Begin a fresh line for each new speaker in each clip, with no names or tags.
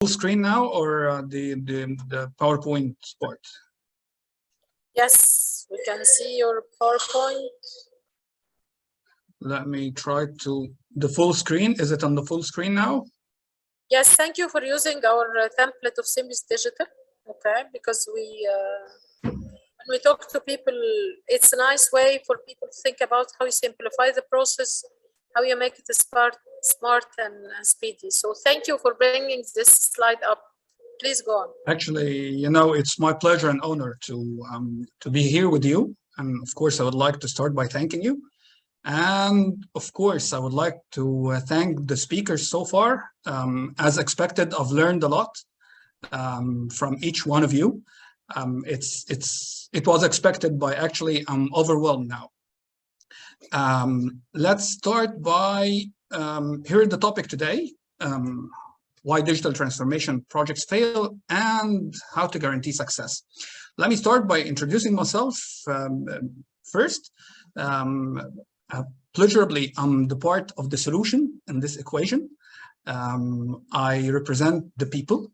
screen now, or the PowerPoint part?
Yes, we can see your PowerPoint.
Let me try to the full screen. Is it on the full screen now?
Yes, thank you for using our template of Symbios Digital. Okay, because when we talk to people, it's a nice way for people to think about how you simplify the process, how you make it smart and speedy. So thank you for bringing this slide up. Please go on.
Actually, it's my pleasure and honor to be here with you. And of course, I would like to start by thanking you. And of course, I would like to thank the speakers so far. As expected, I've learned a lot from each one of you. It was expected, but actually I'm overwhelmed now. Let's start by here the topic today. Why digital transformation projects fail and how to guarantee success. Let me start by introducing myself first. Pleasurably, I'm the part of the solution in this equation. I represent the people.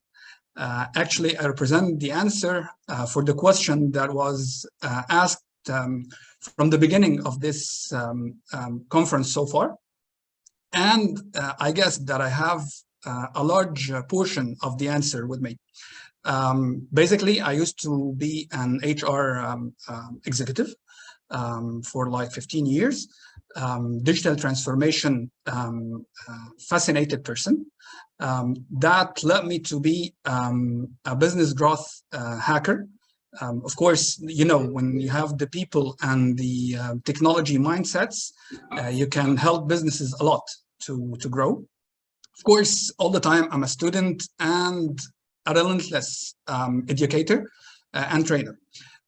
Actually, I represent the answer for the question that was asked from the beginning of this conference so far. And I guess that I have a large portion of the answer with me. Basically, I used to be an HR executive for like 15 years. Digital transformation fascinated person. That led me to be a business growth hacker. Of course, when you have the people and the technology mindsets, you can help businesses a lot to grow. Of course, all the time, I'm a student and a relentless educator and trainer.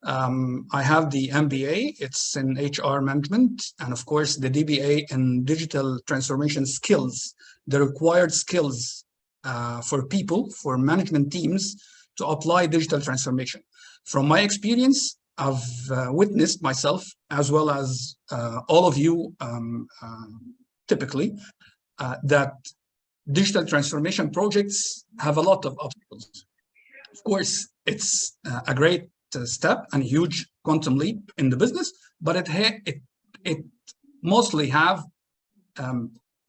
I have the MBA, it's in HR management, and of course, the DBA in digital transformation skills, the required skills for people, for management teams to apply digital transformation. From my experience, I've witnessed myself, as well as all of you typically, that digital transformation projects have a lot of obstacles. Of course, it's a great step and huge quantum leap in the business, but it mostly have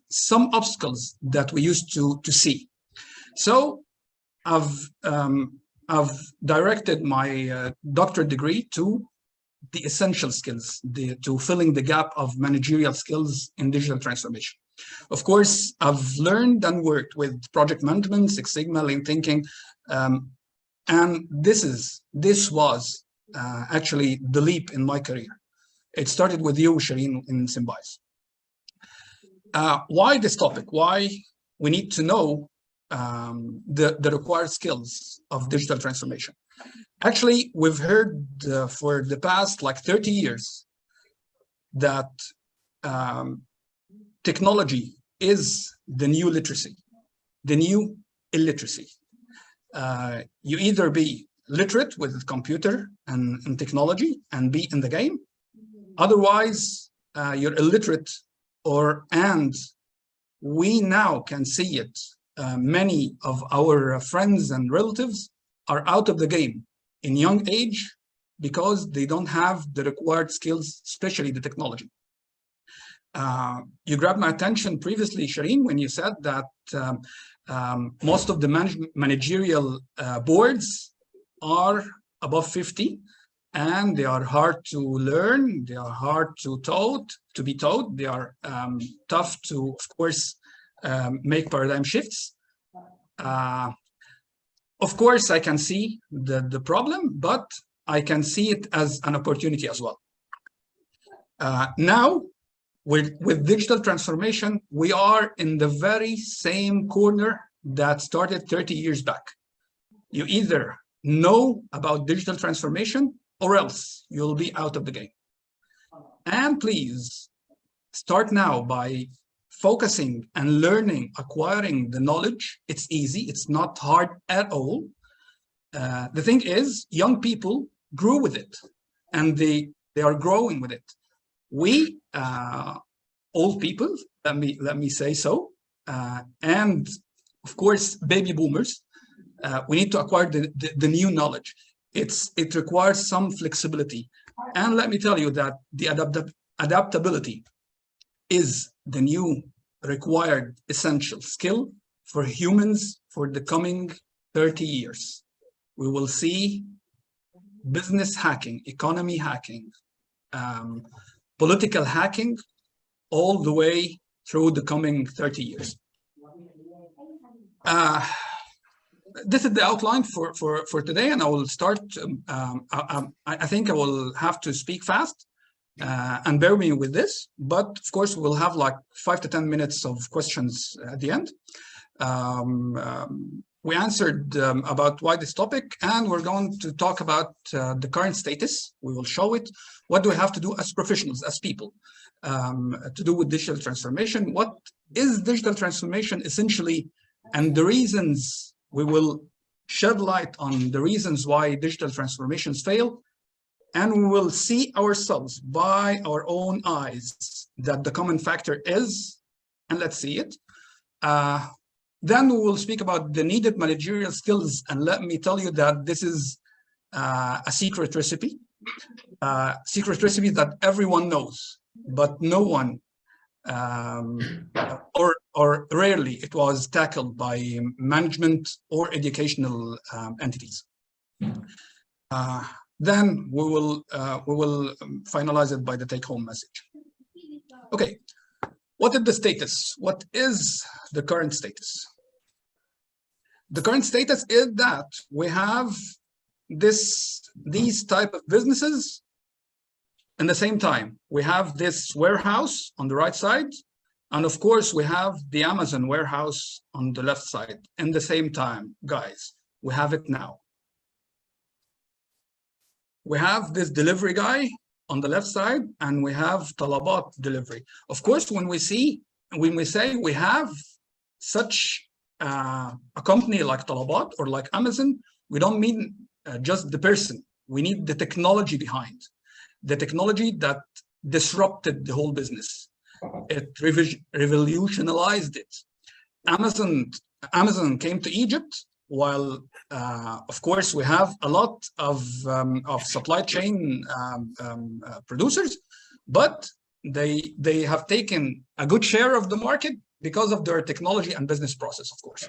some obstacles that we used to see. So I've directed my doctorate degree to the essential skills, to filling the gap of managerial skills in digital transformation. Of course, I've learned and worked with project management, Six Sigma, lean thinking, and this was actually the leap in my career. It started with you, Shireen, in Symbios. Why this topic? Why we need to know the required skills of digital transformation? Actually, we've heard for the past like 30 years that technology is the new literacy, the new illiteracy. You either be literate with computer and technology and be in the game, otherwise you're illiterate, and we now can see it. Many of our friends and relatives are out of the game in young age because they don't have the required skills, especially the technology. You grabbed my attention previously, Shireen, when you said that most of the managerial boards are above 50, and they are hard to learn, they are hard to be taught, they are tough to, of course, make paradigm shifts. Of course, I can see the problem, but I can see it as an opportunity as well. Now, with digital transformation, we are in the very same corner that started 30 years back. You either know about digital transformation or else you'll be out of the game. And please start now by focusing and learning, acquiring the knowledge. It's easy, it's not hard at all. The thing is, young people grew with it and they are growing with it. We old people, let me say so, and of course baby boomers, We need to acquire the new knowledge. It requires some flexibility. And let me tell you that the adaptability is the new required essential skill for humans for the coming 30 years. We will see business hacking, economy hacking, political hacking all the way through the coming 30 years. This is the outline for today, and I will start. I think I will have to speak fast, and bear me with this. But of course, we'll have like 5 to 10 minutes of questions at the end. We answered about why this topic, and we're going to talk about the current status. We will show it. What do we have to do as professionals, as people, to do with digital transformation? What is digital transformation essentially, and the reasons. We will shed light on the reasons why digital transformations fail, and we will see ourselves by our own eyes that the common factor is, and let's see it. Then we will speak about the needed managerial skills, and let me tell you that this is a secret recipe that everyone knows, but no one or rarely it was tackled by management or educational entities. Then we will finalize it by the take-home message. Okay, what is the status? What is the current status? The current status is that we have these type of businesses. In the same time, we have this warehouse on the right side, and of course, we have the Amazon warehouse on the left side. In the same time, guys, we have it now. We have this delivery guy on the left side, and we have Talabat delivery. Of course, when we say we have such a company like Talabat or like Amazon, we don't mean just the person. We need the technology behind. The technology that disrupted the whole business. It revolutionized it. Amazon came to Egypt, while of course we have a lot of supply chain producers, but they have taken a good share of the market because of their technology and business process, of course.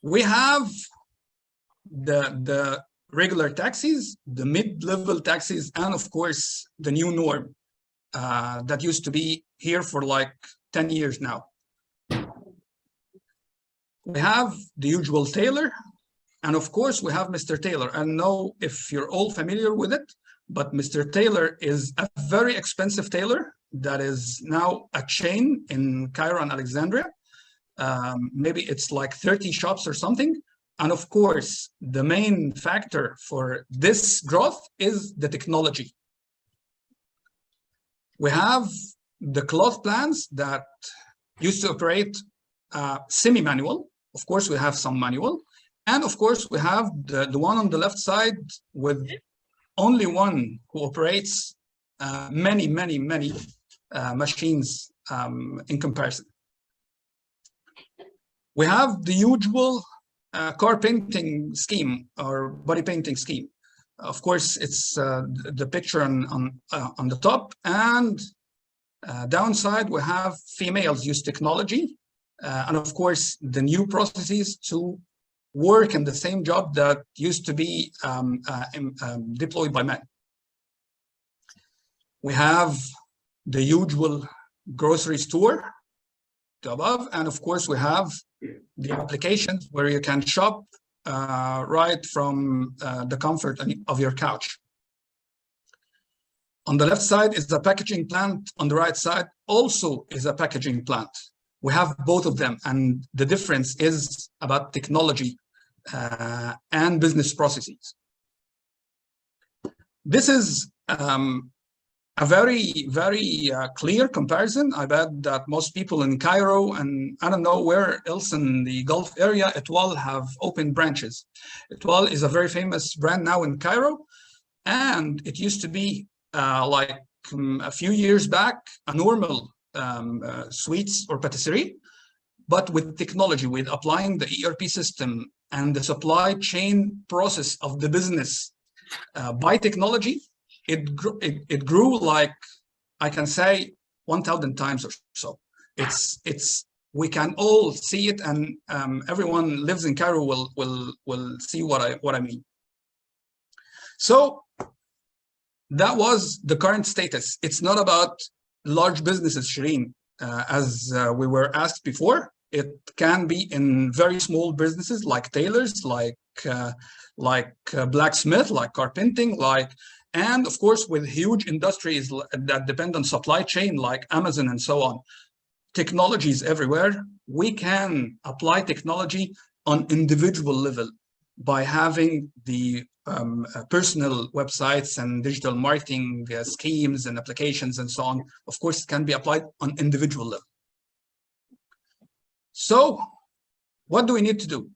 We have the regular taxis, the mid-level taxis, and of course, the new norm that used to be here for like 10 years now. We have the usual tailor, and of course, we have Mr. Taylor. I don't know if you're all familiar with it, but Mr. Taylor is a very expensive tailor that is now a chain in Cairo and Alexandria. Maybe it's like 30 shops or something. And of course, the main factor for this growth is the technology. We have the cloth plants that used to operate semi-manual. Of course, we have some manual. And of course, we have the one on the left side with only one who operates many machines in comparison. We have the usual car painting scheme or body painting scheme. Of course, it's the picture on the top, and downside we have females use technology, and of course the new processes to work in the same job that used to be deployed by men. We have the usual grocery store to above, and of course we have the applications where you can shop right from the comfort of your couch. On the left side is the packaging plant. On the right side also is a packaging plant. We have both of them, and the difference is about technology and business processes. This is a very clear comparison. I bet that most people in Cairo, and I don't know where else in the Gulf area, Etoile have opened branches. Etoile is a very famous brand now in Cairo, and it used to be like a few years back a normal sweets or patisserie. but with technology, with applying the ERP system and the supply chain process of the business by technology, it grew like, I can say, 1,000 times or so. We can all see it, and everyone lives in Cairo will see what I mean. So that was the current status. It's not about large businesses, Shireen, as we were asked before. It can be in very small businesses like tailors, like blacksmith, like carpenting, and of course with huge industries that depend on supply chain like Amazon and so on. Technologies everywhere. We can apply technology on individual level by having the personal websites and digital marketing schemes and applications and so on. Of course, it can be applied on individual level. So what do we need to do?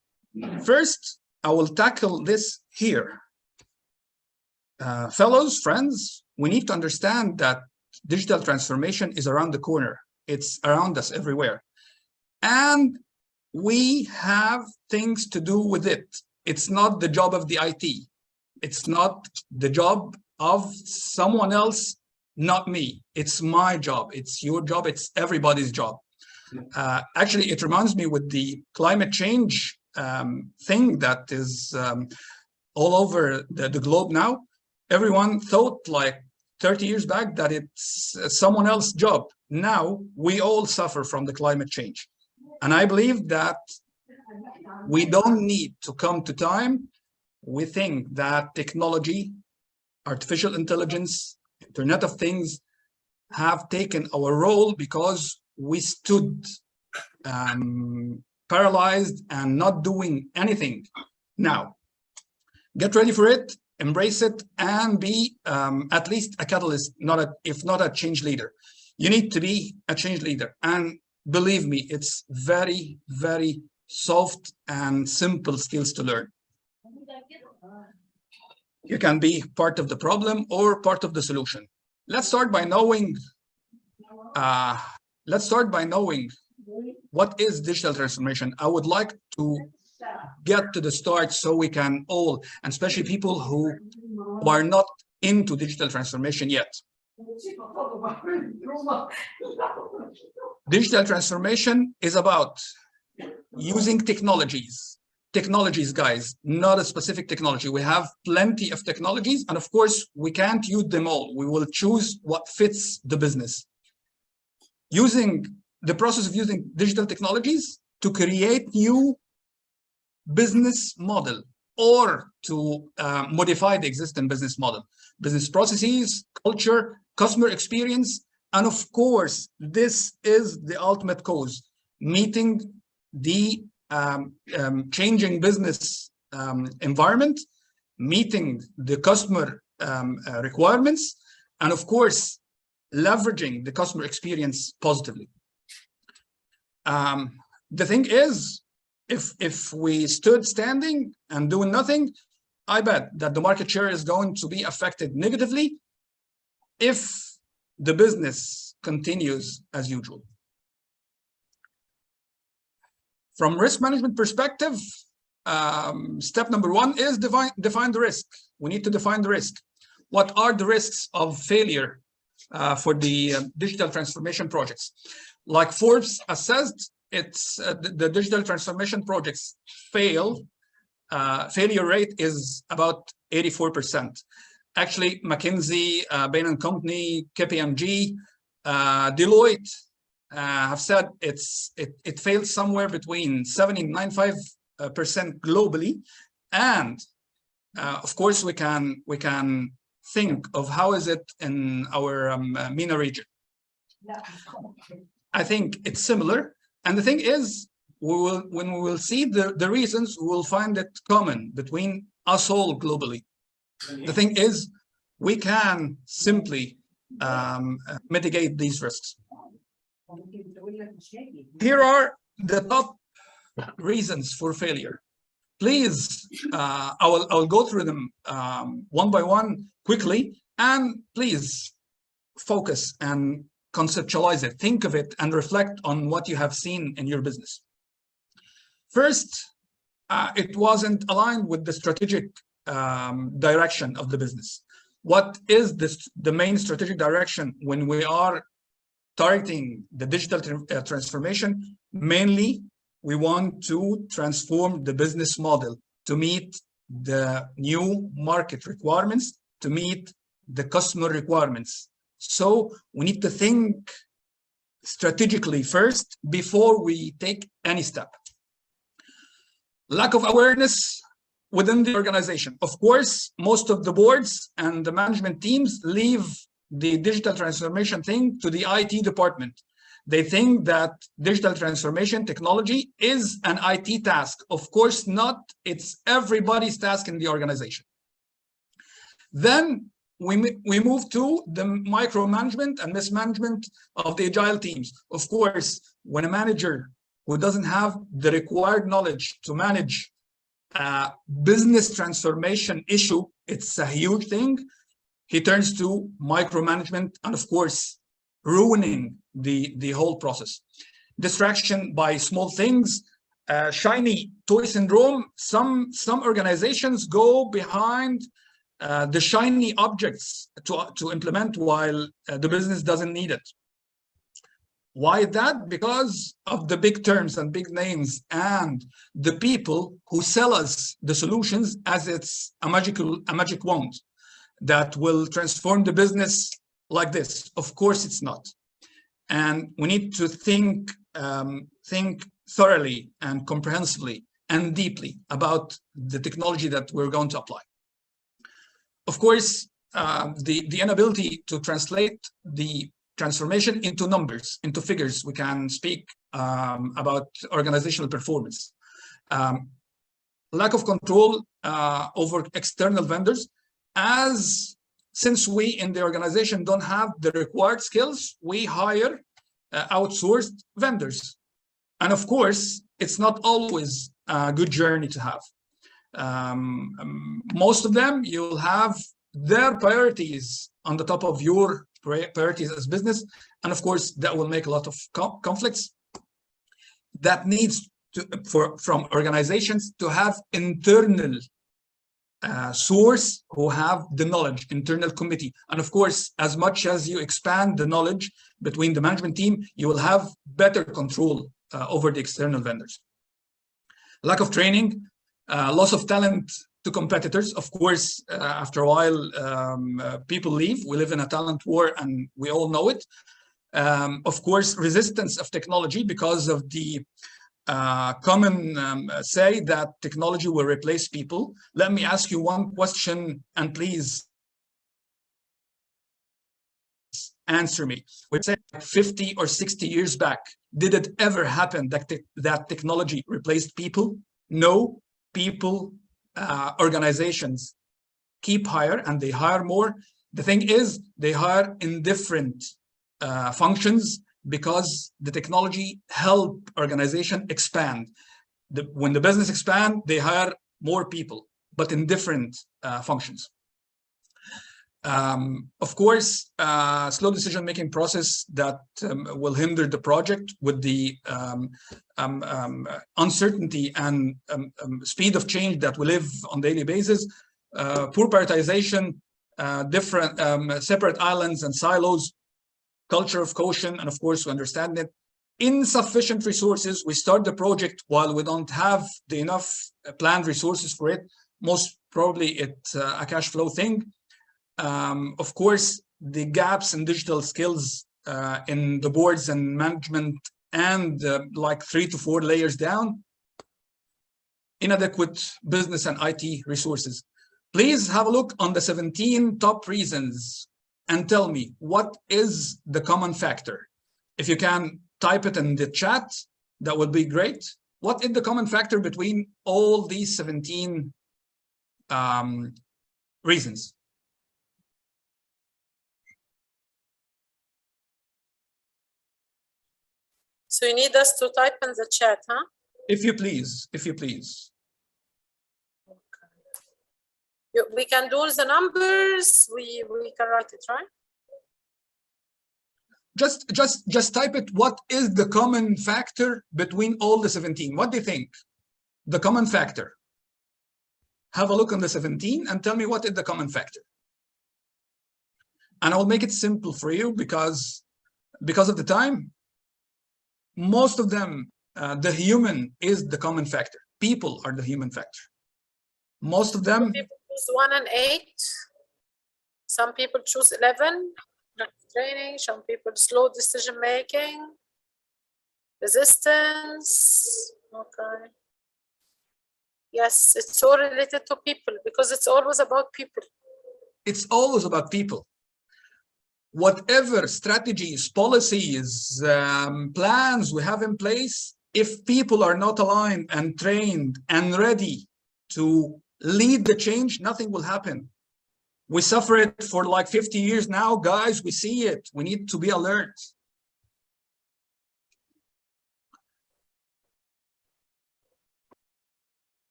First, I will tackle this here. Fellows, friends, we need to understand that digital transformation is around the corner. It's around us everywhere. And we have things to do with it. It's not the job of the IT. It's not the job of someone else, not me. It's my job. It's your job. It's everybody's job. Actually, it reminds me with the climate change thing that is all over the globe now. Everyone thought like 30 years back that it's someone else's job. Now we all suffer from the climate change. And I believe that we don't need to come to time. We think that technology, artificial intelligence, Internet of Things have taken our role because we stood paralyzed and not doing anything. Now, get ready for it, embrace it, and be at least a catalyst, if not a change leader. You need to be a change leader. And believe me, it's very, very soft and simple skills to learn. You can be part of the problem or part of the solution. Let's start by knowing what is digital transformation. I would like to get to the start so we can all, and especially people who are not into digital transformation yet. Digital transformation is about using technologies, guys, not a specific technology. We have plenty of technologies, and of course, we can't use them all. We will choose what fits the business. Using the process of using digital technologies to create new business model or to modify the existing business model, business processes, culture, customer experience, and of course, this is the ultimate cause, meeting the changing business environment, meeting the customer requirements, and of course, leveraging the customer experience positively. The thing is, if we stood standing and doing nothing, I bet that the market share is going to be affected negatively if the business continues as usual. From risk management perspective, step number one is define the risk. We need to define the risk. What are the risks of failure for the digital transformation projects? Like Forbes assessed, it's the digital transformation projects failure rate is about 84%. Actually, McKinsey, Bain & Company, KPMG, Deloitte have said it fails somewhere between 70 and 95% globally. And of course, we can think of how is it in our MENA region. I think it's similar. And the thing is, when we will see the reasons, we will find it common between us all globally. The thing is, we can simply mitigate these risks. Here are the top reasons for failure. Please, I will go through them one by one quickly, and please focus and conceptualize it, think of it, and reflect on what you have seen in your business. First, it wasn't aligned with the strategic direction of the business. What is the main strategic direction when we are targeting the digital transformation? Mainly, we want to transform the business model to meet the new market requirements, to meet the customer requirements. So we need to think strategically first before we take any step. Lack of awareness within the organization. Of course, most of the boards and the management teams leave the digital transformation thing to the IT department. They think that digital transformation technology is an IT task. Of course not, it's everybody's task in the organization. Then we move to the micromanagement and mismanagement of the agile teams. Of course, when a manager who doesn't have the required knowledge to manage business transformation issue, it's a huge thing. He turns to micromanagement and, of course, ruining the whole process. Distraction by small things, shiny toy syndrome. Some organizations go behind the shiny objects to implement while the business doesn't need it. Why that? Because of the big terms and big names and the people who sell us the solutions as it's a magic wand that will transform the business like this. Of course it's not. And we need to think thoroughly and comprehensively and deeply about the technology that we're going to apply. Of course, the inability to translate the transformation into numbers, into figures. We can speak about organizational performance. Lack of control over external vendors. Since we in the organization don't have the required skills, we hire outsourced vendors. And of course, it's not always a good journey to have. Most of them, you'll have their priorities on the top of your priorities as business. And of course, that will make a lot of conflicts. That needs from organizations to have internal source who have the knowledge, internal committee. And of course, as much as you expand the knowledge between the management team, you will have better control over the external vendors. Lack of training, loss of talent to competitors. Of course, after a while, people leave. We live in a talent war and we all know it. Of course, resistance of technology because of the common say that technology will replace people. Let me ask you one question and please answer me. We said 50 or 60 years back, did it ever happen that technology replaced people? No. People, organizations keep hire and they hire more. The thing is, they hire in different functions because the technology help organization expand. When the business expand, they hire more people, but in different functions. Of course, slow decision-making process that will hinder the project with the uncertainty and speed of change that we live on daily basis. Poor prioritization, different separate islands and silos, culture of caution, and of course we understand it. Insufficient resources. We start the project while we don't have the enough planned resources for it. Most probably it's a cash flow thing. Of course, the gaps in digital skills in the boards and management and like 3 to 4 layers down. Inadequate business and IT resources. Please have a look on the 17 top reasons and tell me what is the common factor. If you can type it in the chat, that would be great. What is the common factor between all these 17 reasons?
So you need us to type in the chat, huh?
If you please, if you please.
We can do the numbers, we can write it, right?
Just type it. What is the common factor between all the 17? What do you think? The common factor. Have a look on the 17 and tell me what is the common factor. And I'll make it simple for you because of the time. Most of them, the human is the common factor. People are the human factor. Most of them.
People choose 1 and 8. Some people choose 11. Training. Some people slow decision making. Resistance. Okay. Yes, it's all related to people because it's always about people.
It's always about people. Whatever strategies, policies, plans we have in place, if people are not aligned and trained and ready to lead the change, nothing will happen. We suffer it for like 50 years now, guys. We see it. We need to be alert.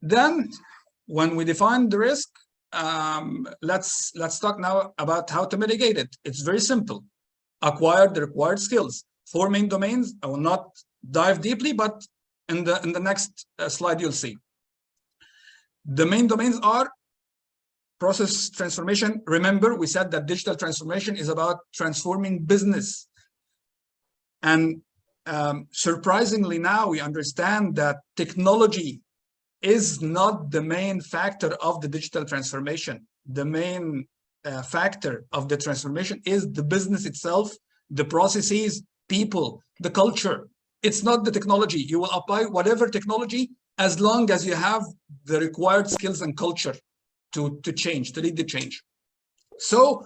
Then, when we define the risk, let's talk now about how to mitigate it. It's very simple. Acquire the required skills. 4 main domains. I will not dive deeply, but in the next slide you'll see. The main domains are process transformation. Remember, we said that digital transformation is about transforming business. And surprisingly now we understand that technology is not the main factor of the digital transformation. The main factor of the transformation is the business itself, the processes, people, the culture. It's not the technology. You will apply whatever technology as long as you have the required skills and culture to change, to lead the change. So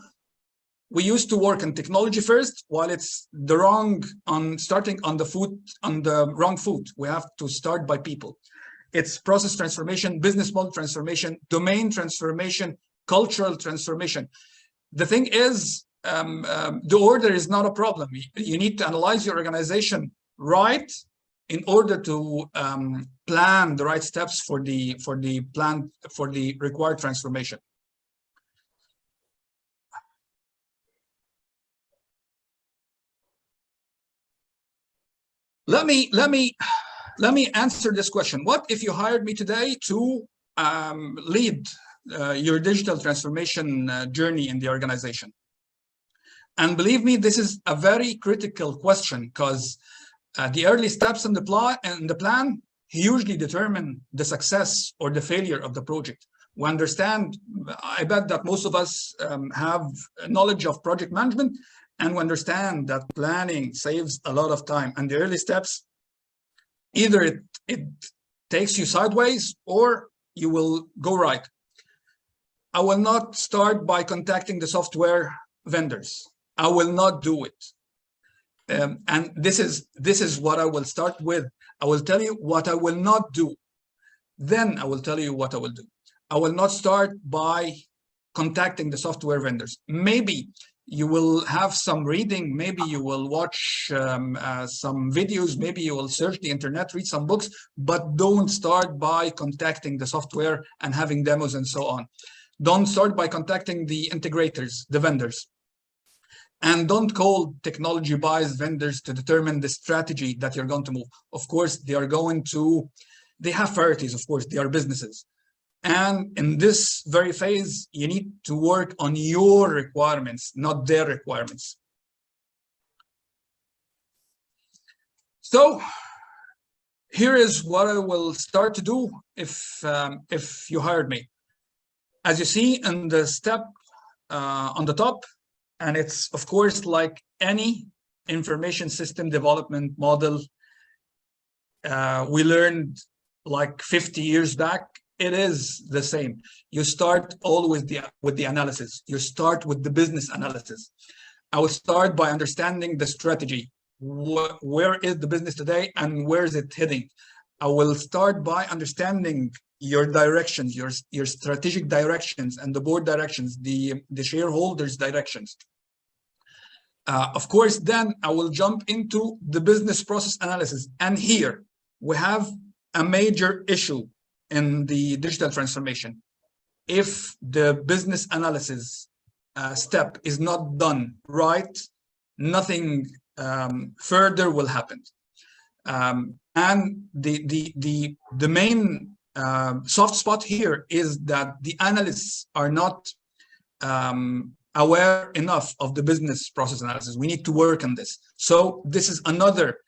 we used to work on technology first, while it's the wrong on starting on the wrong foot. We have to start by people. It's process transformation, business model transformation, domain transformation, cultural transformation. The thing is, the order is not a problem. You need to analyze your organization right in order to plan the right steps for the required transformation. Let me answer this question. What if you hired me today to lead your digital transformation journey in the organization? And believe me, this is a very critical question because the early steps in the plan hugely determine the success or the failure of the project. We understand, I bet that most of us have knowledge of project management, and we understand that planning saves a lot of time. And the early steps, either it takes you sideways or you will go right. I will not start by contacting the software vendors. I will not do it. And this is what I will start with. I will tell you what I will not do. Then I will tell you what I will do. I will not start by contacting the software vendors. Maybe you will have some reading, maybe you will watch some videos, maybe you will search the internet, read some books, but don't start by contacting the software and having demos and so on. Don't start by contacting the integrators, the vendors. And don't call technology buys vendors to determine the strategy that you're going to move. Of course, they have priorities, of course, they are businesses. And in this very phase, you need to work on your requirements, not their requirements. So here is what I will start to do if you hired me. As you see in the step on the top, and it's, of course, like any information system development model we learned like 50 years back. It is the same. You start always with the analysis. You start with the business analysis. I will start by understanding the strategy. Where is the business today and where is it heading? I will start by understanding your directions, your strategic directions and the board directions, the shareholders' directions. Of course, then I will jump into the business process analysis. And here we have a major issue in the digital transformation. If the business analysis step is not done right, nothing further will happen. And the main soft spot here is that the analysts are not aware enough of the business process analysis. We need to work on this. So this is another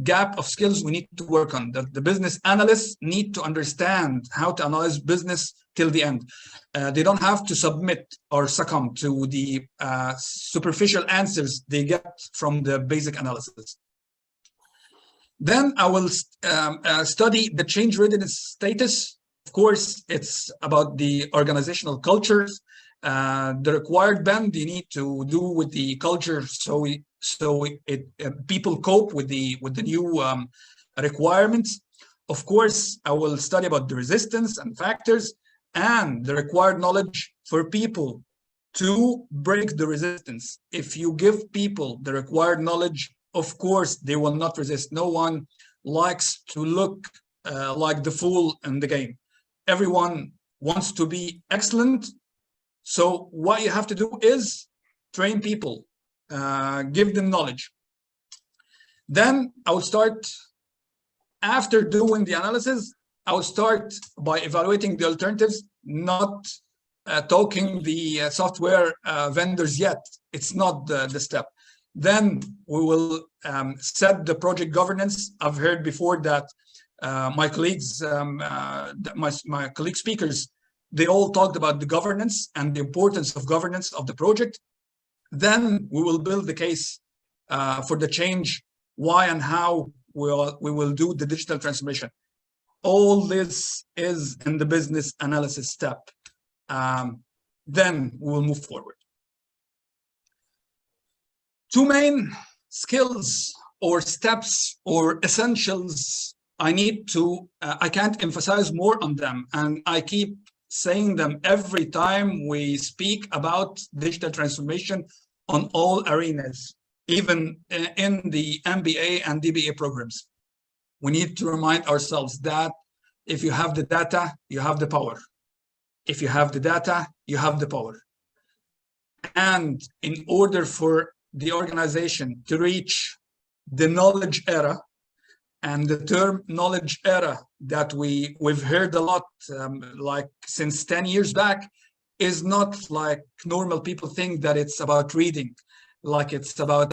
gap of skills we need to work on. The business analysts need to understand how to analyze business till the end. They don't have to submit or succumb to the superficial answers they get from the basic analysis. Then I will study the change readiness status. Of course, it's about the organizational cultures. The required bend you need to do with the culture, so people cope with the new requirements. Of course, I will study about the resistance and factors and the required knowledge for people to break the resistance. If you give people the required knowledge, of course, they will not resist. No one likes to look like the fool in the game. Everyone wants to be excellent. So what you have to do is train people, give them knowledge. Then I will start, after doing the analysis, I will start by evaluating the alternatives, not talking the software vendors yet. It's not the step. Then we will set the project governance. I've heard before that my colleagues, my colleague speakers, they all talked about the governance and the importance of governance of the project. Then we will build the case for the change, why and how we will do the digital transformation. All this is in the business analysis step. Then we will move forward. Two main skills or steps or essentials I can't emphasize more on them, and I keep saying them every time we speak about digital transformation on all arenas, even in the MBA and DBA programs. We need to remind ourselves that if you have the data, you have the power. If you have the data, you have the power. And in order for the organization to reach the knowledge era, and the term knowledge era that we've heard a lot, like since 10 years back, is not like normal people think that it's about reading, like it's about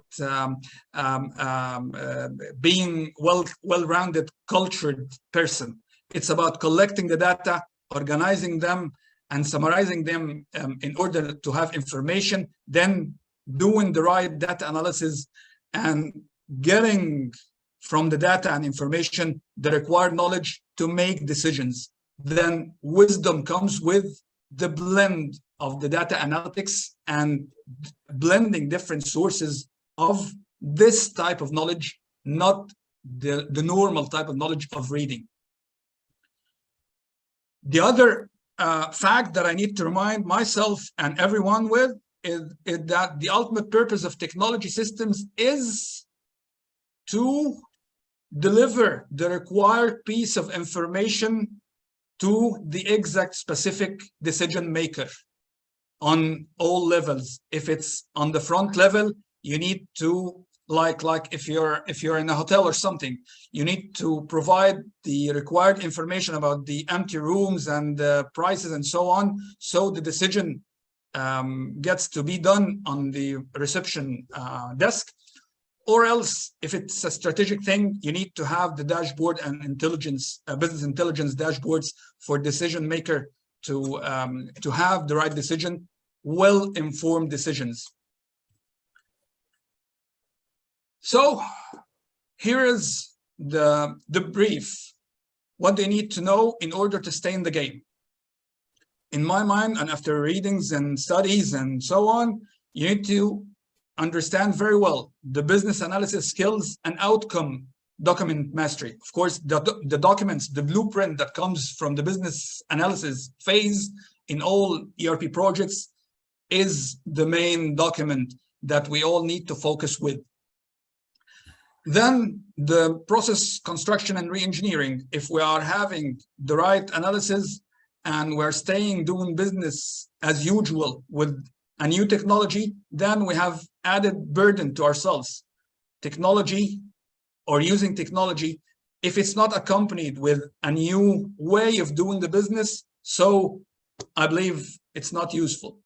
being well-rounded, cultured person. It's about collecting the data, organizing them, and summarizing them in order to have information, then doing the right data analysis and getting from the data and information the required knowledge to make decisions. Then wisdom comes with the blend of the data analytics and blending different sources of this type of knowledge, not the normal type of knowledge of reading. The other fact that I need to remind myself and everyone with is that the ultimate purpose of technology systems is to deliver the required piece of information to the exact specific decision maker on all levels. If it's on the front level, you need to, like if you're in a hotel or something, you need to provide the required information about the empty rooms and the prices and so on, so the decision gets to be done on the reception desk. Or else, if it's a strategic thing, you need to have the dashboard and intelligence, business intelligence dashboards for decision maker to have the right decision, well-informed decisions. So here is the brief, what they need to know in order to stay in the game. In my mind, and after readings and studies and so on, you need to understand very well the business analysis skills and outcome document mastery. Of course, the documents, the blueprint that comes from the business analysis phase in all ERP projects is the main document that we all need to focus with. Then the process construction and re-engineering. If we are having the right analysis and we're staying doing business as usual with a new technology, then we have added burden to ourselves. Technology or using technology, if it's not accompanied with a new way of doing the business, so I believe it's not useful.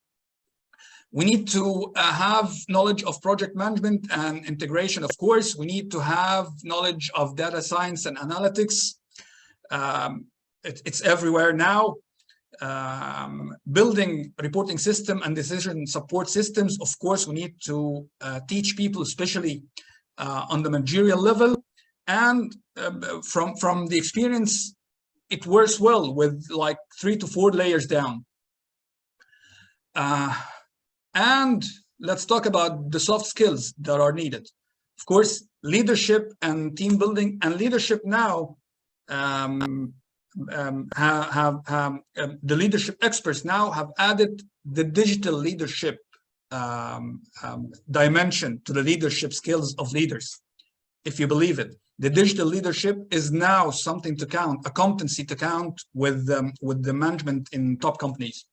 We need to have knowledge of project management and integration, of course. We need to have knowledge of data science and analytics. It's everywhere now. Building reporting system and decision support systems, of course, we need to teach people, especially on the managerial level. And from the experience, it works well with like 3 to 4 layers down. And let's talk about the soft skills that are needed. Of course, leadership and team building, and leadership now the leadership experts now have added the digital leadership dimension to the leadership skills of leaders. If you believe it, the digital leadership is now something to count, a competency to count with the management in top companies.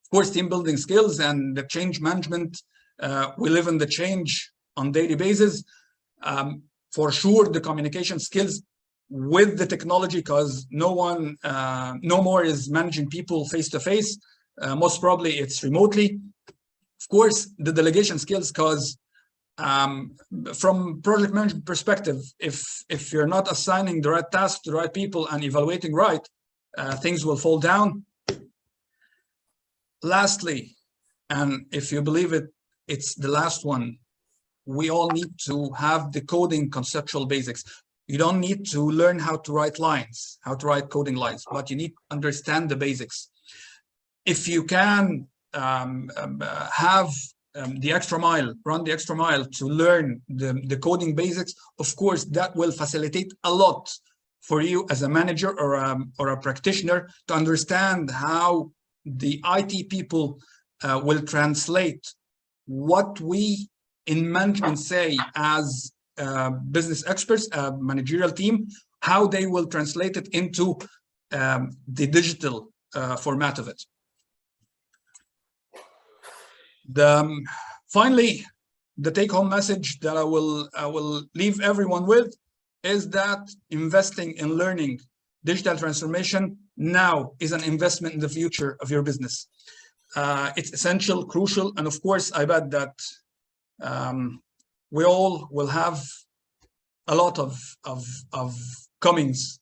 Of course, team building skills and the change management. We live in the change on daily basis. For sure, the communication skills with the technology, because no more is managing people face to face. Most probably it's remotely. Of course, the delegation skills, because from project management perspective, if you're not assigning the right tasks to the right people and evaluating right, things will fall down. Lastly, and if you believe it, it's the last one, we all need to have the coding conceptual basics. You don't need to learn how to write lines, how to write coding lines, but you need to understand the basics. If you can have the extra mile, run the extra mile to learn the coding basics, of course, that will facilitate a lot for you as a manager or a practitioner to understand how the IT people will translate what we in management say as business experts, managerial team, how they will translate it into the digital format of it. Finally, the take-home message that I will leave everyone with is that investing in learning digital transformation now is an investment in the future of your business. It's essential, crucial, and of course, I bet that we all will have a lot of comings.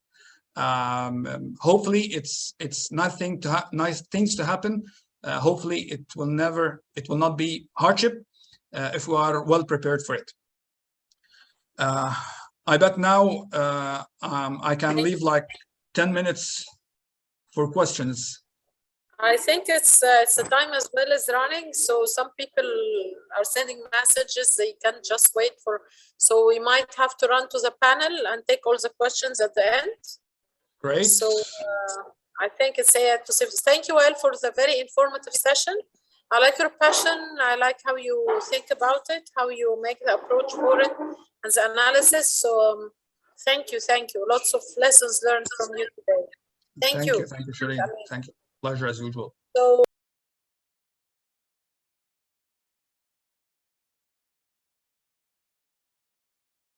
Hopefully, it's nice things to happen. Hopefully, it will not be hardship if we are well prepared for it. I bet now I can leave like 10 minutes for questions.
I think it's the time as well is running, so some people are sending messages. They can just wait for, so we might have to run to the panel and take all the questions at the end.
Great.
So I think it's to say thank you, Wael, for the very informative session. I like your passion. I like how you think about it, how you make the approach for it, and the analysis. So thank you. Lots of lessons learned from you today. Thank you.
Thank you, Shireen. Thank you. Pleasure as usual.
So